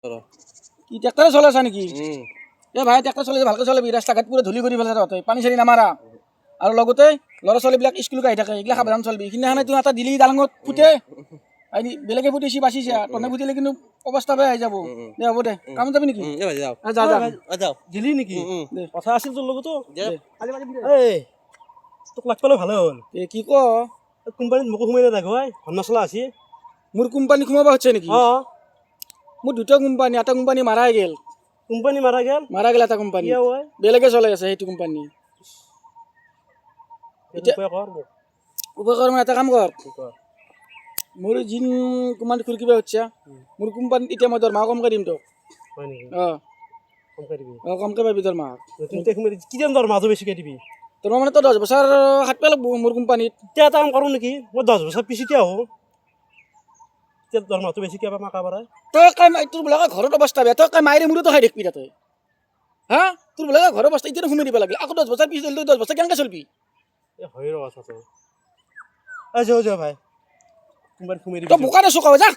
কি ট্ৰেক্টৰে চলাইছা নেকি এ ভাই ট্ৰেক্টৰ চলাইছে ভালকৈ চলাবি ৰাস্তা ঘাট পুৰা ধূলি কৰি পেলাই তহঁতে পানী চানি নামাৰা আৰু লগতে ল'ৰা ছোৱালীবিলাক স্কুলক আহি থাকে এইগিলা সাৱধান চলবি সিদিনাখনে তোৰ এটা দিলি দালঙত ফুটে বেলেগে ফুটিছি বাচিছে তনে ফুটিলে কিন্তু অৱস্থা বেয়া হৈ যাব দে হ'ব দে কামত যাবি নেকি যা যা দিলি নেকি দে কথা আছিল তোৰ লগতো এই তোক লাগ পালে ভালে হ'ল এ কি ক কোম্পানীত মোকো সোমাই নাথাক হয় ভাল নচলা আছে মোৰ কোম্পানী সোমাব হৈছে নেকি অঁ মোৰ দুটা কোম্পানী এটা কোম্পানী মাৰাই গেল কোম্পানী মাৰা গেল এটা কোম্পানী কিয় হয় বেলেগে চলাই আছে সেইটো কোম্পানী এতিয়া কৰ মোক উপকাৰ মানে এটা কাম কৰ কি কৰ মোৰ যিন কোম্পানী খুলি কিবা হচ্ছে মোৰ কোম্পানীত এতিয়া মই দৰমহা কমকৈ দিম তোক হয় নেকি অঁ কমকৈ দিবি অঁ কমকৈ পাবি দৰমহা কিমান দৰমহাটো বেছিকৈ দিবি দৰমহা মানে তই 10 বছৰ খাটিব লাগিব মোৰ কোম্পানীত এতিয়া এটা কাম কৰোঁ নেকি মই 10 বছৰ পিছতে আহোঁ এতিয়া দৰমহাটো বেছিকৈ পাম একেবাৰে তই কাই তোৰ বোলে ঘৰত অৱস্থা বেয়া তই কাই মায়েৰে মূৰতো খাই দেখিবি তই হা তোৰ বোলে ঘৰৰ অৱস্থা এতিয়া সোমাই দিব লাগিলে আকৌ 10 বছৰ পিছত 10 বছৰ কেনেকৈ চলবি এই হয় ৰ কথাটো যা ভাই কোম্পানীত সোমাই দিবি তই বোকা নেচুকাও যা